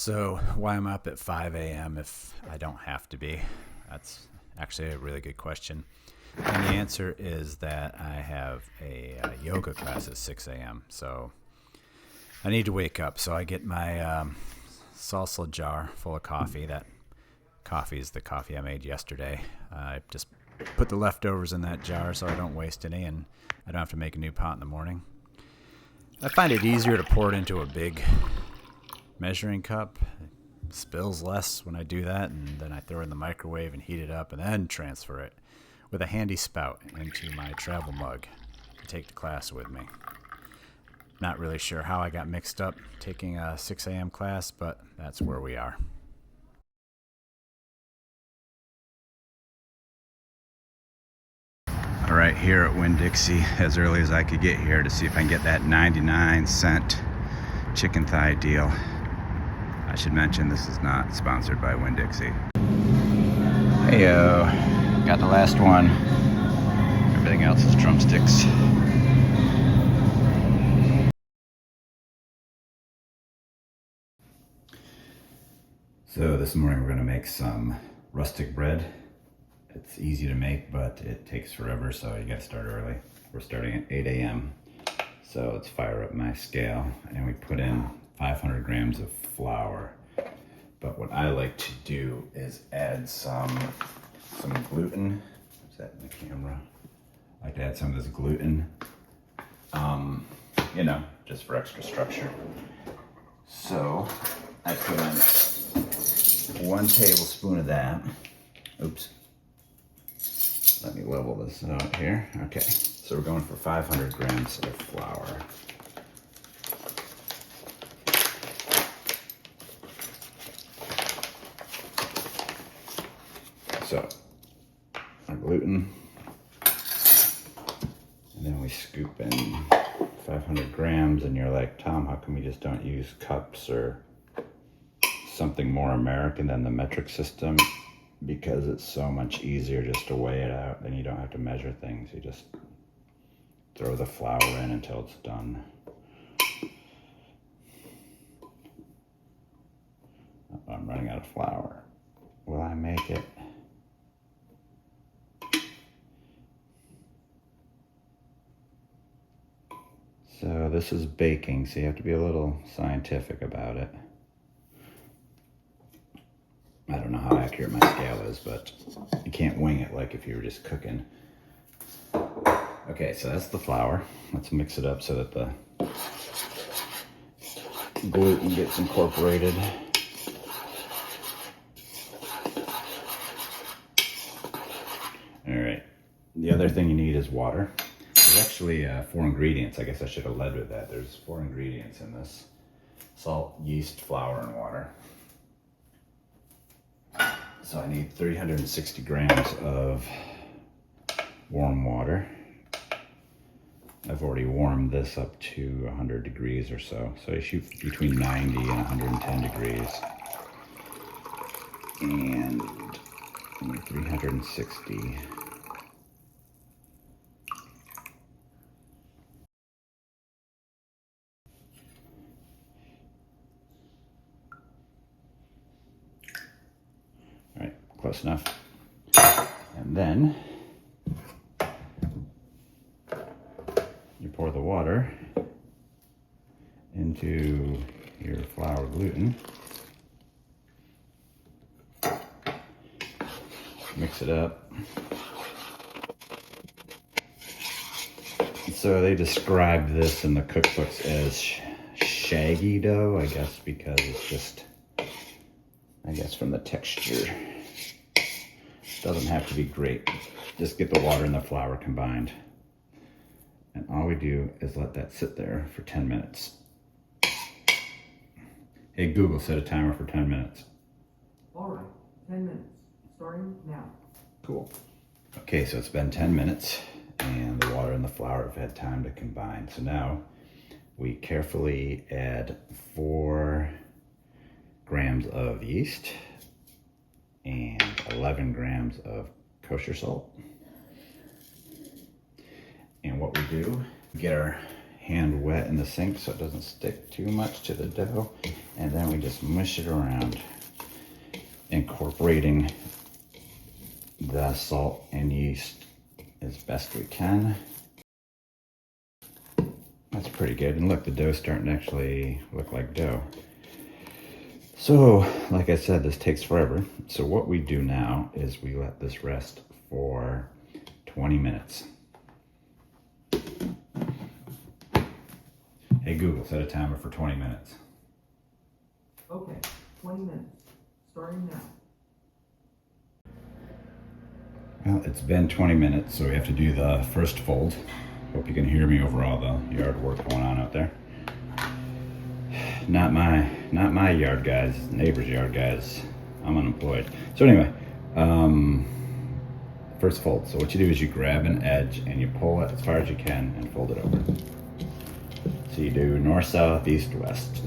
So why I'm up at 5 a.m. if I don't have to be? That's actually a really good question. And the answer is that I have a yoga class at 6 a.m. So I need to wake up. So I get my salsa jar full of coffee. That coffee is the coffee I made yesterday. I just put the leftovers in that jar so I don't waste any and I don't have to make a new pot in the morning. I find it easier to pour it into a big measuring cup. It spills less when I do that, and then I throw it in the microwave and heat it up and then transfer it with a handy spout into my travel mug to take to class with me. Not really sure how I got mixed up taking a 6 a.m. class, but that's where we are. All right, here at Winn-Dixie, as early as I could get here to see if I can get that 99-cent chicken thigh deal. I should mention this is not sponsored by Winn-Dixie. Heyo, got the last one. Everything else is drumsticks. So this morning we're gonna make some rustic bread. It's easy to make, but it takes forever, so you gotta start early. We're starting at 8 a.m. So let's fire up my scale, and we put in 500 grams of flour. But what I like to do is add some gluten. Is that in the camera? I like to add some of this gluten, just for extra structure. So I put in 1 tablespoon of that. Oops. Let me level this out here. Okay, so we're going for 500 grams of flour. So, our gluten, and then we scoop in 500 grams, and you're like, Tom, how come we just don't use cups or something more American than the metric system? Because it's so much easier just to weigh it out, then you don't have to measure things. You just throw the flour in until it's done. Oh, I'm running out of flour. Will I make it? So this is baking, so you have to be a little scientific about it. I don't know how accurate my scale is, but you can't wing it like if you were just cooking. Okay, so that's the flour. Let's mix it up so that the gluten gets incorporated. All right, the other thing you need is water. There's actually 4 ingredients. I guess I should have led with that. There's 4 ingredients in this: salt, yeast, flour, and water. So I need 360 grams of warm water. I've already warmed this up to 100 degrees or so. So I shoot between 90 and 110 degrees. And I need 360. All right, close enough. And then you pour the water into your flour gluten. Mix it up. So they describe this in the cookbooks as shaggy dough, I guess, because it's just, from the texture. Doesn't have to be great. Just get the water and the flour combined. And all we do is let that sit there for 10 minutes. Hey Google, set a timer for 10 minutes. All right, 10 minutes, starting now. Cool. Okay, so it's been 10 minutes and the water and the flour have had time to combine. So now we carefully add 4 grams of yeast and 11 grams of kosher salt. And what we do, get our hand wet in the sink so it doesn't stick too much to the dough. And then we just mush it around, incorporating the salt and yeast as best we can. That's pretty good. And look, the dough's starting to actually look like dough. So, like I said, this takes forever. So what we do now is we let this rest for 20 minutes. Hey Google, set a timer for 20 minutes. Okay, 20 minutes. Starting now. Well, it's been 20 minutes, so we have to do the first fold. Hope you can hear me over all the yard work going on out there. Not my yard guys, neighbor's yard guys. I'm unemployed. So anyway, first fold. So what you do is you grab an edge and you pull it as far as you can and fold it over. So you do north, south, east, west.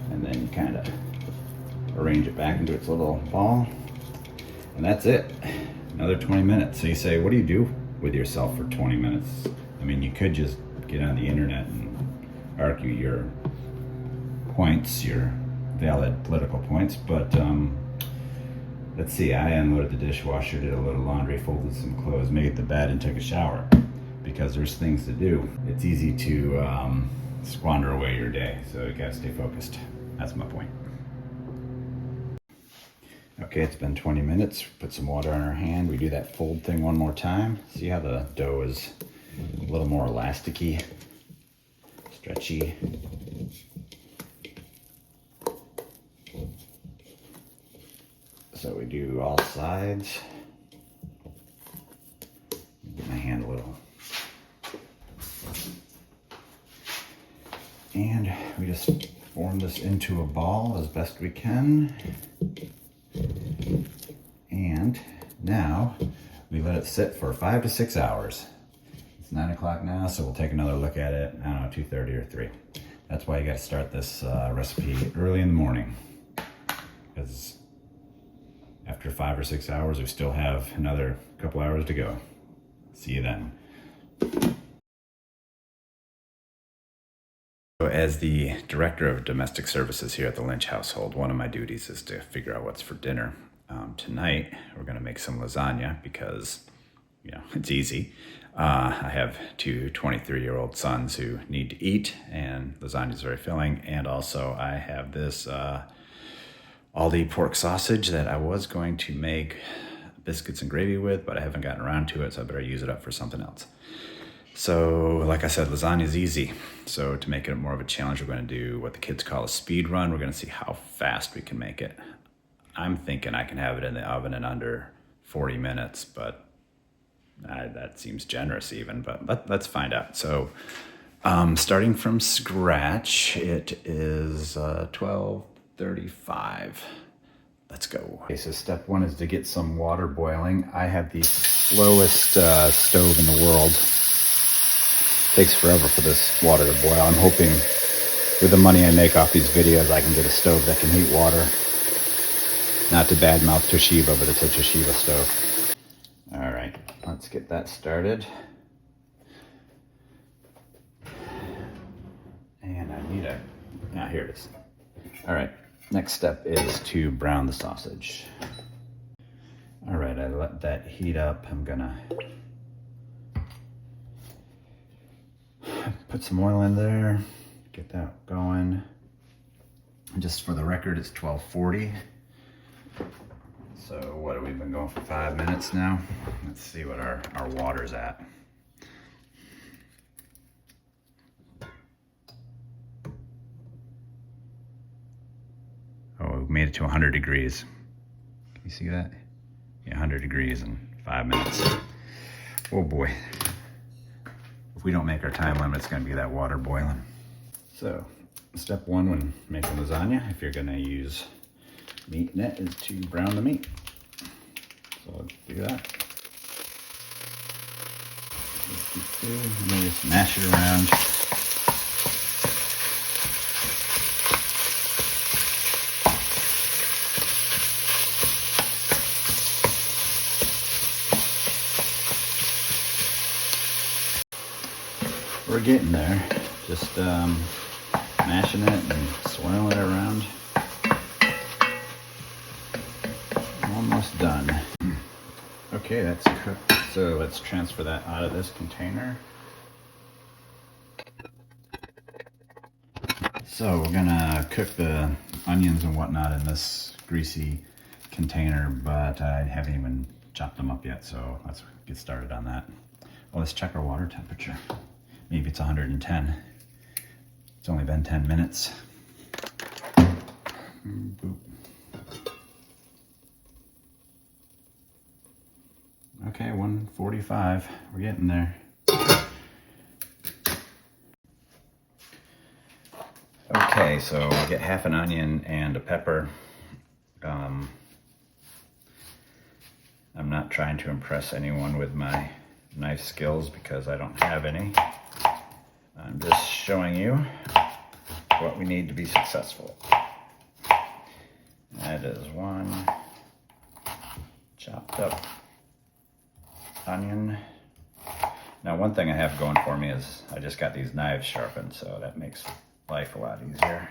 And then you kind of arrange it back into its little ball. And that's it. Another 20 minutes. So you say, what do you do with yourself for 20 minutes? I mean, you could just get on the internet and argue your points, your valid political points, but let's see, I unloaded the dishwasher, did a little laundry, folded some clothes, made the bed, and took a shower because there's things to do. It's easy to squander away your day, so you gotta stay focused. That's my point. Okay, it's been 20 minutes. Put some water on our hand. We do that fold thing one more time. See how the dough is a little more elasticy, stretchy. So we do all sides. Get my hand a little. And we just form this into a ball as best we can. And now we let it sit for 5 to 6 hours. It's 9 o'clock now, so we'll take another look at it, I don't know, 2:30 or 3. That's why you gotta start this recipe early in the morning. Because after 5 or 6 hours, we still have another couple hours to go. See you then. So as the director of domestic services here at the Lynch household, one of my duties is to figure out what's for dinner. Tonight, we're gonna make some lasagna because, you know, it's easy. I have two 23-year-old sons who need to eat, and lasagna is very filling. And also I have this Aldi pork sausage that I was going to make biscuits and gravy with, but I haven't gotten around to it, so I better use it up for something else. So, like I said, lasagna is easy. So to make it more of a challenge, we're going to do what the kids call a speed run. We're going to see how fast we can make it. I'm thinking I can have it in the oven in under 40 minutes, but that seems generous even, but let's find out. So starting from scratch, it is 12:35. Let's go. Okay, so step one is to get some water boiling. I have the slowest stove in the world. Takes forever for this water to boil. I'm hoping with the money I make off these videos, I can get a stove that can heat water. Not to badmouth Toshiba, but it's a Toshiba stove. All right, let's get that started. And I need here it is. All right, next step is to brown the sausage. All right, I let that heat up. I'm gonna put some oil in there, get that going. Just for the record, it's 12:40. So what, have we been going for 5 minutes now? Let's see what our water's at. Oh, we made it to 100 degrees. Can you see that? Yeah, 100 degrees in 5 minutes. Oh boy. If we don't make our time limit, it's gonna be that water boiling. So, step one when making lasagna, if you're gonna use meat in it, is to brown the meat. So let's do that. And then just mash it around. We're getting there. Just mashing it and swirling it around. Almost done. Okay, that's cooked. So let's transfer that out of this container. So we're gonna cook the onions and whatnot in this greasy container, but I haven't even chopped them up yet, so let's get started on that. Well, let's check our water temperature. Maybe it's 110. It's only been 10 minutes. Boop. Okay, 145. We're getting there. Okay, so I get half an onion and a pepper. I'm not trying to impress anyone with my knife skills because I don't have any. I'm just showing you what we need to be successful. That is one chopped up onion. Now, one thing I have going for me is I just got these knives sharpened, so that makes life a lot easier.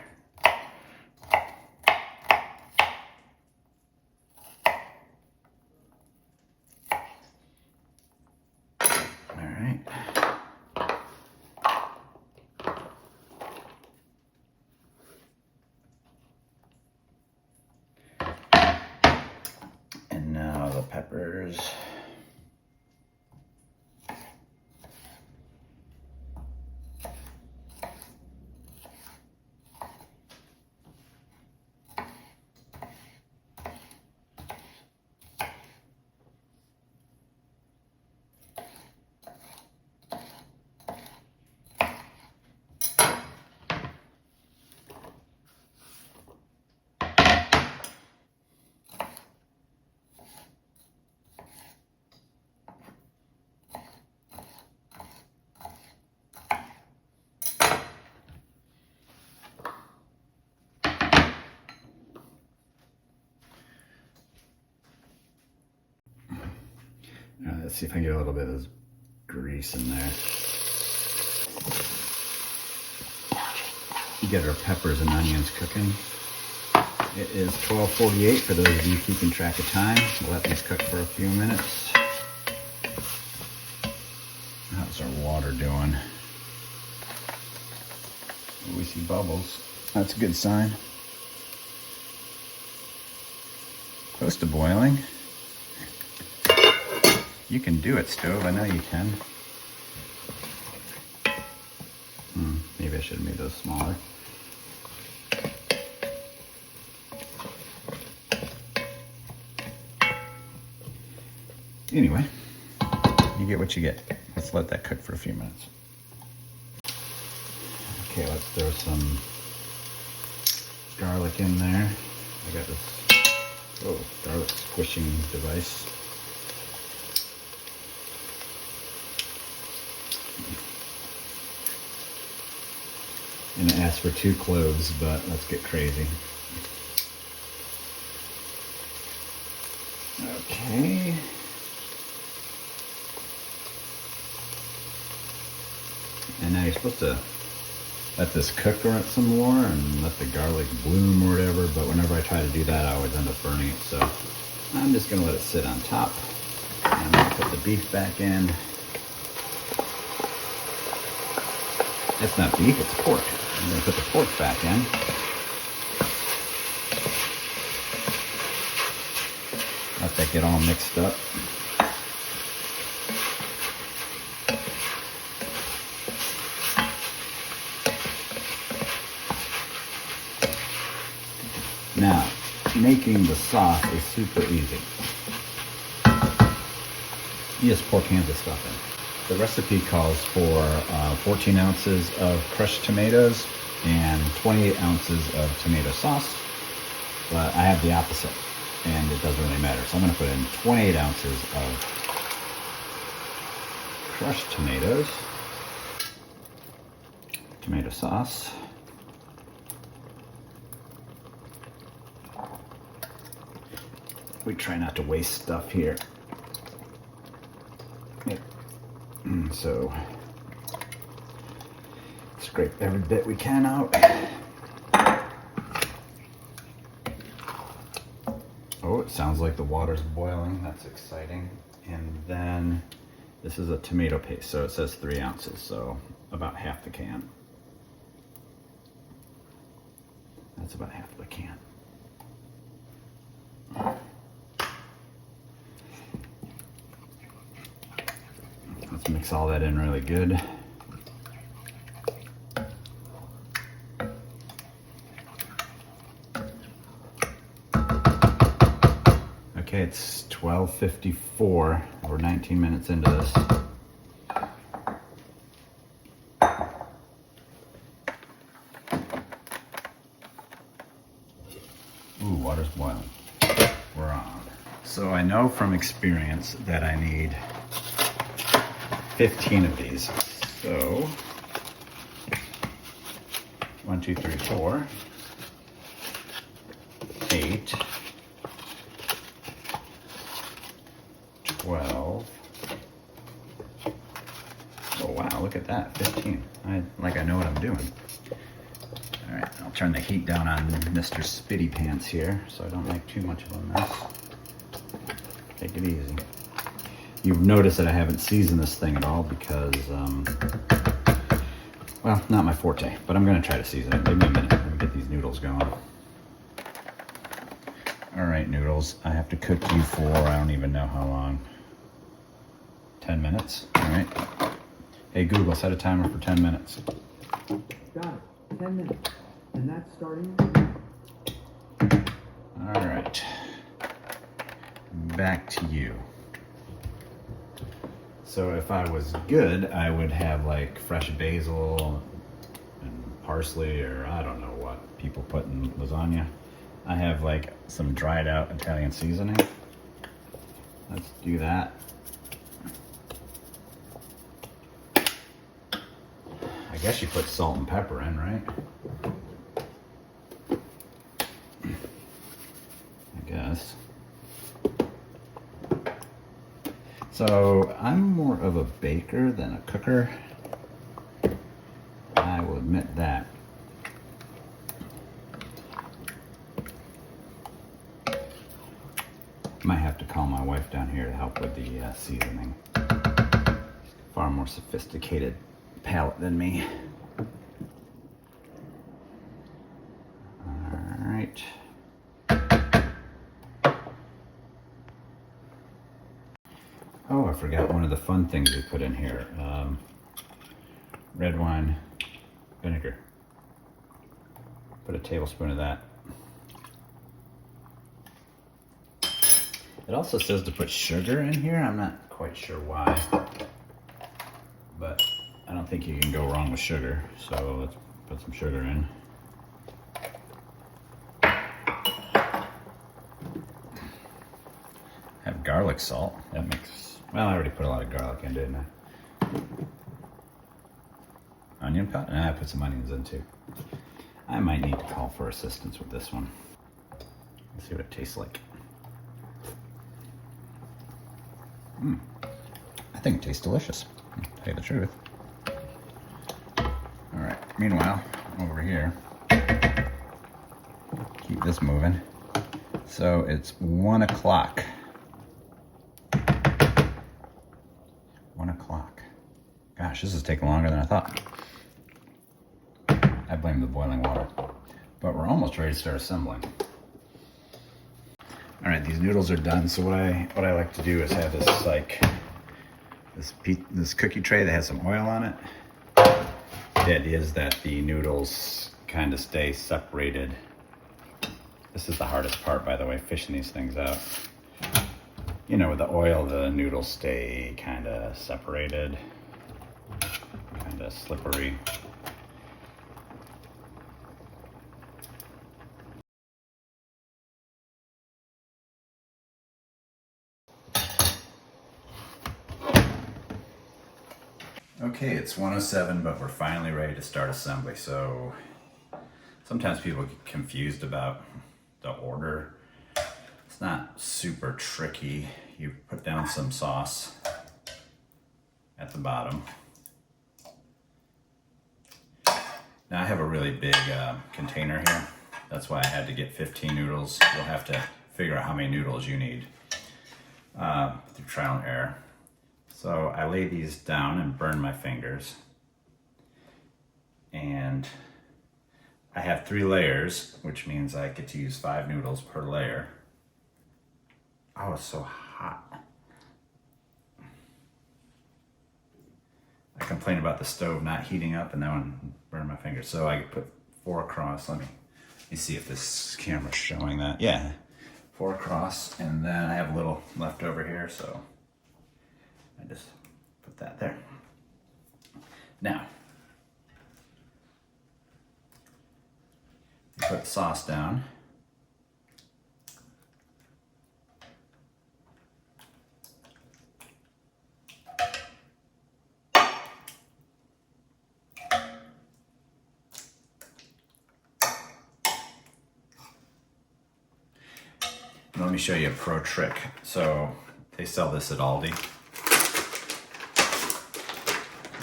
All right. And now the peppers. Let's see if I can get a little bit of this grease in there. You get our peppers and onions cooking. It is 12:48 for those of you keeping track of time. We'll let these cook for a few minutes. How's our water doing? We see bubbles. That's a good sign. Close to boiling. You can do it, stove. I know you can. Maybe I should have made those smaller. Anyway, you get what you get. Let's let that cook for a few minutes. Okay, let's throw some garlic in there. I got this garlic squishing device. And it asks for 2 cloves, but let's get crazy. Okay. And now you're supposed to let this cook some more and let the garlic bloom or whatever, but whenever I try to do that, I always end up burning it. So I'm just gonna let it sit on top. And I'm gonna put the beef back in. It's not beef, it's pork. I'm gonna put the pork back in. Let that get all mixed up. Now, making the sauce is super easy. You just pour cans of stuff in. The recipe calls for 14 ounces of crushed tomatoes and 28 ounces of tomato sauce, but I have the opposite, and it doesn't really matter. So I'm gonna put in 28 ounces of crushed tomatoes, tomato sauce, we try not to waste stuff here. So scrape every bit we can out. Oh, it sounds like the water's boiling. That's exciting. And then this is a tomato paste, so it says 3 ounces, so about half the can. That's about half the can. Let's mix all that in really good. Okay, it's 12:54. We're 19 minutes into this. Ooh, water's boiling. We're on. So I know from experience that I need 15 of these. So 1, 2, 3, 4, 8, 12. Oh wow, look at that, 15. I know what I'm doing. All right, I'll turn the heat down on Mr. Spitty Pants here so I don't make too much of a mess. Take it easy. You've noticed that I haven't seasoned this thing at all because, well, not my forte, but I'm gonna try to season it. Give me a minute, let me get these noodles going. All right, noodles, I have to cook you for, I don't even know how long. 10 minutes, all right. Hey Google, set a timer for 10 minutes. Got it. 10 minutes. And that's starting. All right. Back to you. So if I was good, I would have like fresh basil and parsley, or I don't know what people put in lasagna. I have like some dried out Italian seasoning. Let's do that. I guess you put salt and pepper in, right? I guess. So I'm more of a baker than a cooker. I will admit that. Might have to call my wife down here to help with the seasoning. Far more sophisticated palate than me. All right. Oh, I forgot one of the fun things we put in here. Red wine vinegar. Put a tablespoon of that. It also says to put sugar in here. I'm not quite sure why, but I don't think you can go wrong with sugar. So let's put some sugar in. Have garlic salt. That makes, well, I already put a lot of garlic in, didn't I? Onion powder? And I put some onions in too. I might need to call for assistance with this one. Let's see what it tastes like. I think it tastes delicious, to tell you the truth. All right, meanwhile, over here, keep this moving. So it's 1 o'clock. 1 o'clock. Gosh, this is taking longer than I thought. I blame the boiling water. But we're almost ready to start assembling. All right, these noodles are done. So what I like to do is have this like this cookie tray that has some oil on it. The idea is that the noodles kind of stay separated. This is the hardest part, by the way, fishing these things out. You know, with the oil, the noodles stay kind of separated, kind of slippery. Okay, it's 1:07, but we're finally ready to start assembly. So sometimes people get confused about the order. It's not super tricky. You put down some sauce at the bottom. Now I have a really big container here. That's why I had to get 15 noodles. You'll have to figure out how many noodles you need through trial and error. So I lay these down and burn my fingers. And I have 3 layers, which means I get to use 5 noodles per layer. Oh, it's so hot. I complain about the stove not heating up and that one burned my fingers. So I put 4 across. Let me see if this camera's showing that. Yeah, 4 across, and then I have a little left over here, so I just put that there. Now, you put the sauce down. Let me show you a pro trick. So they sell this at Aldi.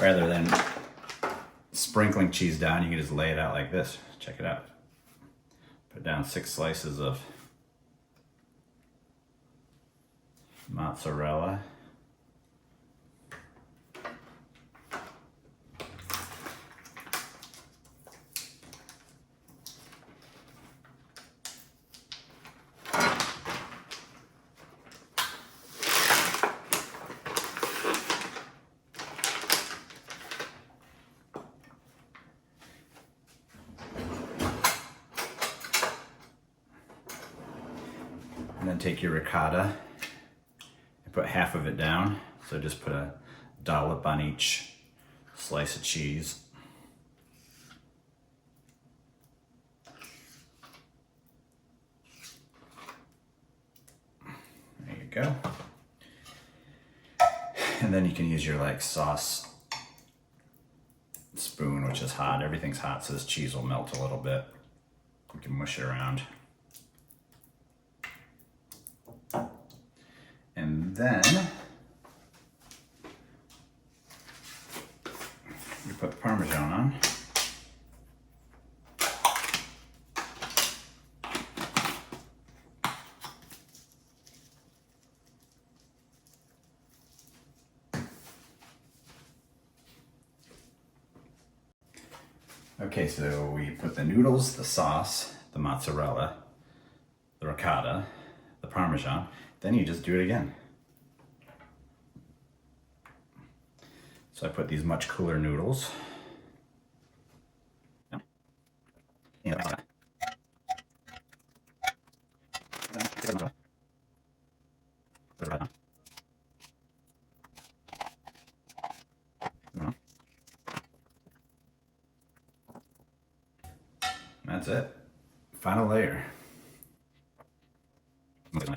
Rather than sprinkling cheese down, you can just lay it out like this. Check it out. Put down 6 slices of mozzarella. And then take your ricotta and put half of it down. So just put a dollop on each slice of cheese. There you go. And then you can use your like sauce spoon, which is hot. Everything's hot, so this cheese will melt a little bit. You can mush it around. And then you put the Parmesan on. Okay, so we put the noodles, the sauce, the mozzarella, the ricotta, the Parmesan, then you just do it again. So I put these much cooler noodles. That's it. Final layer. Put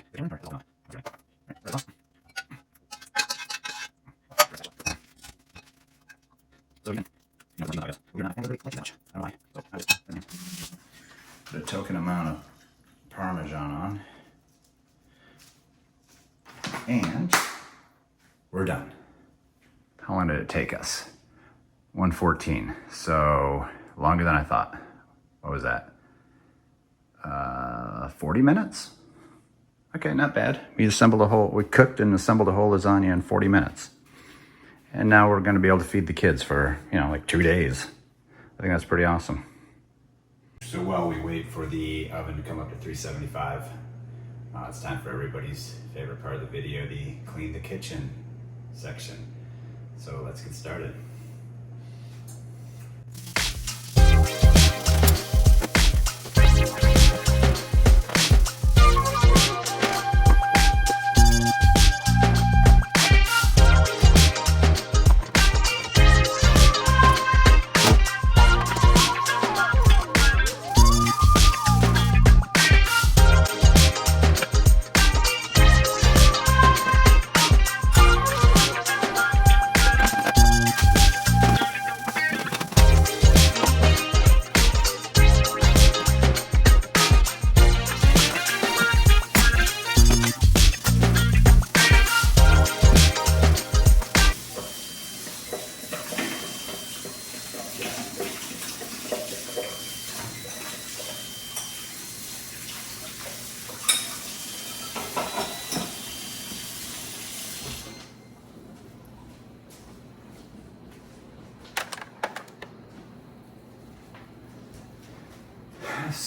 a token amount of Parmesan on. And we're done. How long did it take us? 1:14. So longer than I thought. What was that? 40 minutes? Okay, not bad. We cooked and assembled a whole lasagna in 40 minutes. And now we're gonna be able to feed the kids for, like 2 days. I think that's pretty awesome. So while we wait for the oven to come up to 375, it's time for everybody's favorite part of the video, the clean the kitchen section. So let's get started.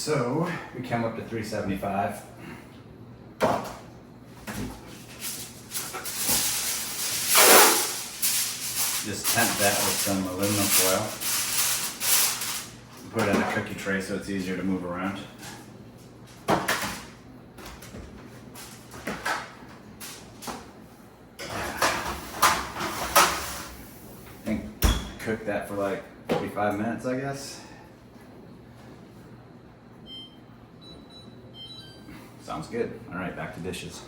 So we came up to 375. Just tent that with some aluminum foil. Put it in a cookie tray so it's easier to move around. And cook that for like 45 minutes, I guess. Sounds good. All right, back to dishes.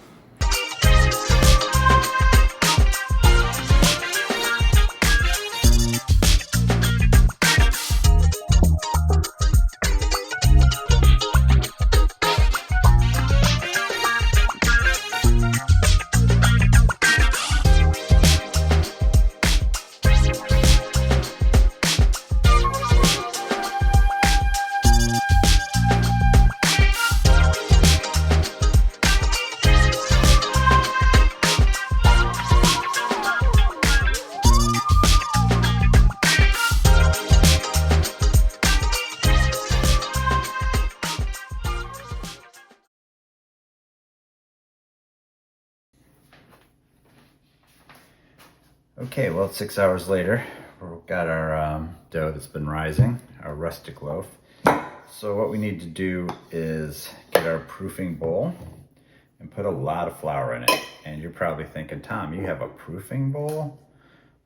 Okay, well, it's 6 hours later. We've got our dough that's been rising, our rustic loaf. So what we need to do is get our proofing bowl and put a lot of flour in it. And you're probably thinking, Tom, you have a proofing bowl?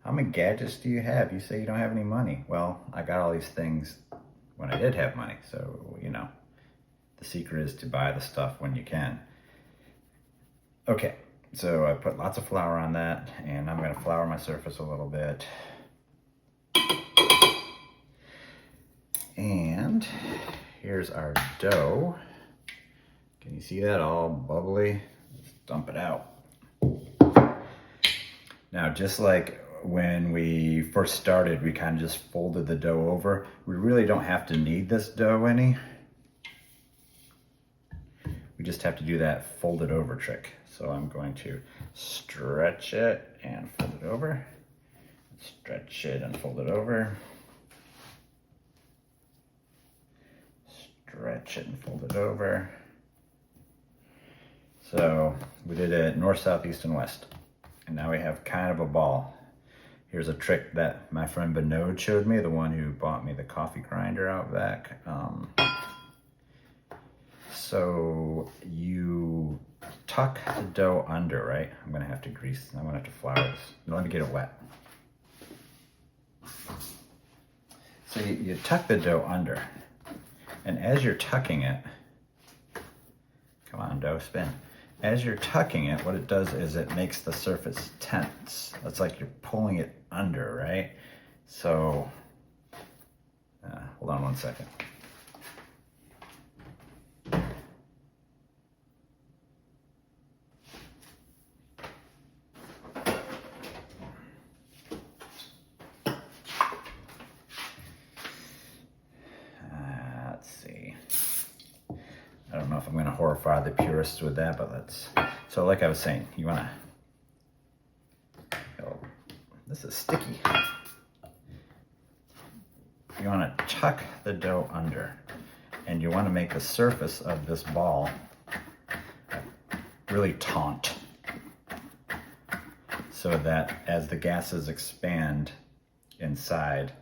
How many gadgets do you have? You say you don't have any money. Well, I got all these things when I did have money. So, you know, the secret is to buy the stuff when you can. Okay. So I put lots of flour on that, and I'm going to flour my surface a little bit. And here's our dough. Can you see that all bubbly? Let's dump it out. Now, just like when we first started, we kind of just folded the dough over. We really don't have to knead this dough any. We just have to do that fold it over trick. So I'm going to stretch it and fold it over. Stretch it and fold it over. Stretch it and fold it over. So we did it north, south, east, and west. And now we have kind of a ball. Here's a trick that my friend Benode showed me, the one who bought me the coffee grinder out back. So you tuck the dough under, right? I'm gonna have to flour this. Let me get it wet. So you tuck the dough under, and as you're tucking it, come on dough, spin. As you're tucking it, what it does is it makes the surface tense. It's like you're pulling it under, right? So, hold on one second. I don't know if I'm going to horrify the purists with that, but so like I was saying, you want to, this is sticky. You want to tuck the dough under, and you want to make the surface of this ball really taut, so that as the gases expand inside,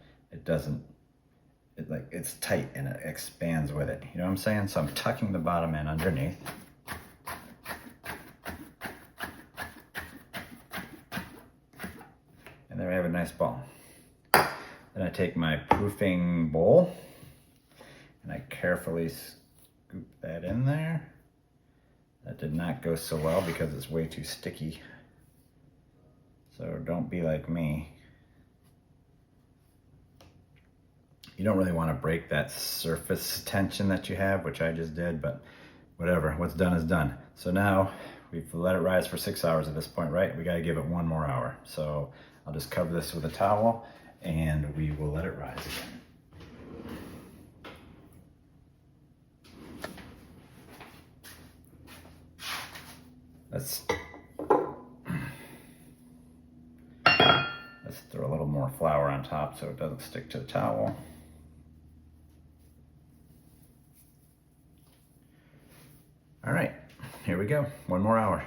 it's tight and it expands with it. You know what I'm saying? So I'm tucking the bottom end underneath. And there I have a nice ball. Then I take my proofing bowl and I carefully scoop that in there. That did not go so well because it's way too sticky. So don't be like me. You don't really want to break that surface tension that you have, which I just did, but whatever, what's done is done. So now we've let it rise for 6 hours at this point, right? We got to give it 1 more hour. So I'll just cover this with a towel and we will let it rise again. Let's throw a little more flour on top so it doesn't stick to the towel. we go. One more hour.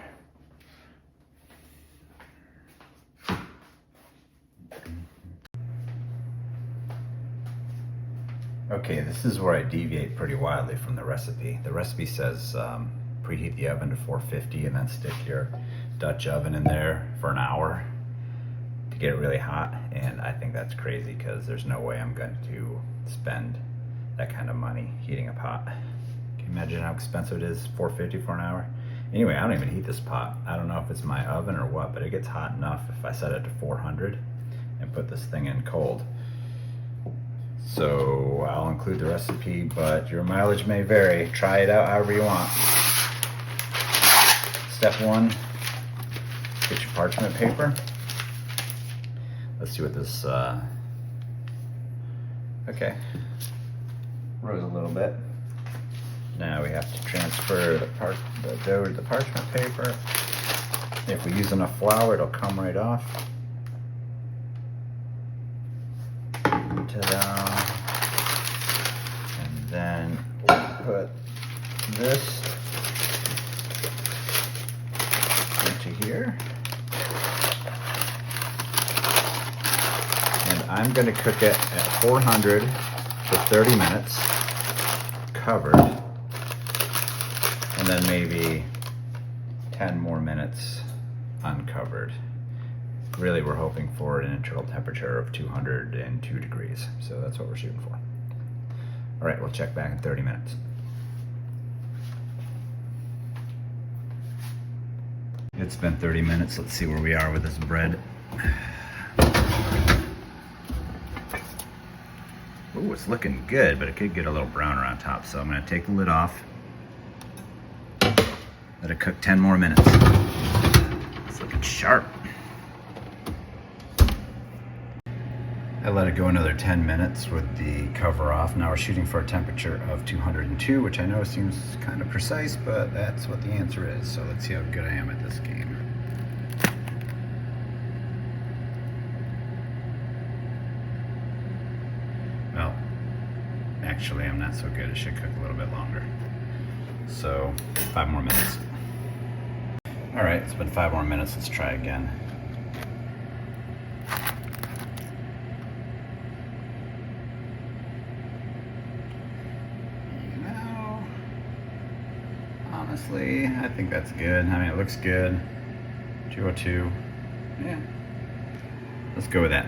Okay, this is where I deviate pretty wildly from the recipe. The recipe says preheat the oven to 450 and then stick your Dutch oven in there for an hour to get it really hot. And I think that's crazy because there's no way I'm going to spend that kind of money heating a pot. Can you imagine how expensive it is, 450 for an hour? Anyway, I don't even heat this pot. I don't know if it's my oven or what, but it gets hot enough if I set it to 400 and put this thing in cold. So I'll include the recipe, but your mileage may vary. Try it out however you want. Step 1, get your parchment paper. Let's see what this, okay, rose a little bit. Now we have to transfer the dough to the parchment paper. If we use enough flour, it'll come right off. Ta-da. And then we'll put this into here. And I'm going to cook it at 400 for 30 minutes, covered, and then maybe 10 more minutes uncovered. Really, we're hoping for an internal temperature of 202 degrees, so that's what we're shooting for. All right, we'll check back in 30 minutes. It's been 30 minutes. Let's see where we are with this bread. Ooh, it's looking good, but it could get a little browner on top, so I'm gonna take the lid off. Let it cook 10 more minutes. It's looking sharp. I let it go another 10 minutes with the cover off. Now we're shooting for a temperature of 202, which I know seems kind of precise, but that's what the answer is. So let's see how good I am at this game. Well, actually I'm not so good. It should cook a little bit longer. So 5 more minutes. All right, it's been 5 more minutes. Let's try again. Honestly, I think that's good. I mean, it looks good. 202. Yeah. Let's go with that.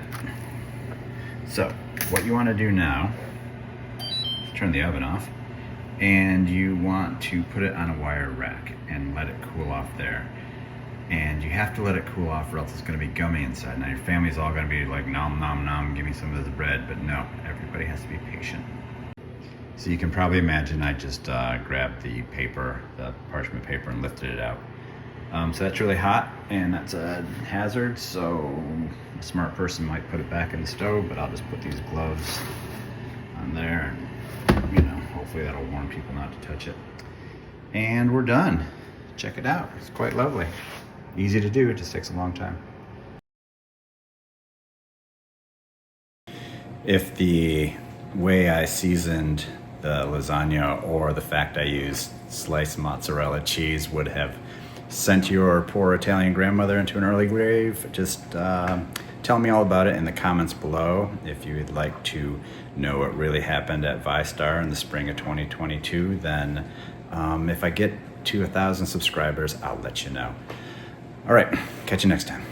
So, what you want to do now is turn the oven off, and you want to put it on a wire rack and let it cool off there. And you have to let it cool off or else it's going to be gummy inside. Now, your family's all going to be like, nom, nom, nom, give me some of this bread. But no, everybody has to be patient. So you can probably imagine I just grabbed the paper, the parchment paper, and lifted it out. So that's really hot, and that's a hazard, so a smart person might put it back in the stove, but I'll just put these gloves on there, and, you know, hopefully that'll warn people not to touch it. And we're done. Check it out. It's quite lovely. Easy to do, it just takes a long time. If the way I seasoned the lasagna or the fact I used sliced mozzarella cheese would have sent your poor Italian grandmother into an early grave, just tell me all about it in the comments below. If you would like to know what really happened at ViStar in the spring of 2022, then if I get to 1,000 subscribers, I'll let you know. All right, catch you next time.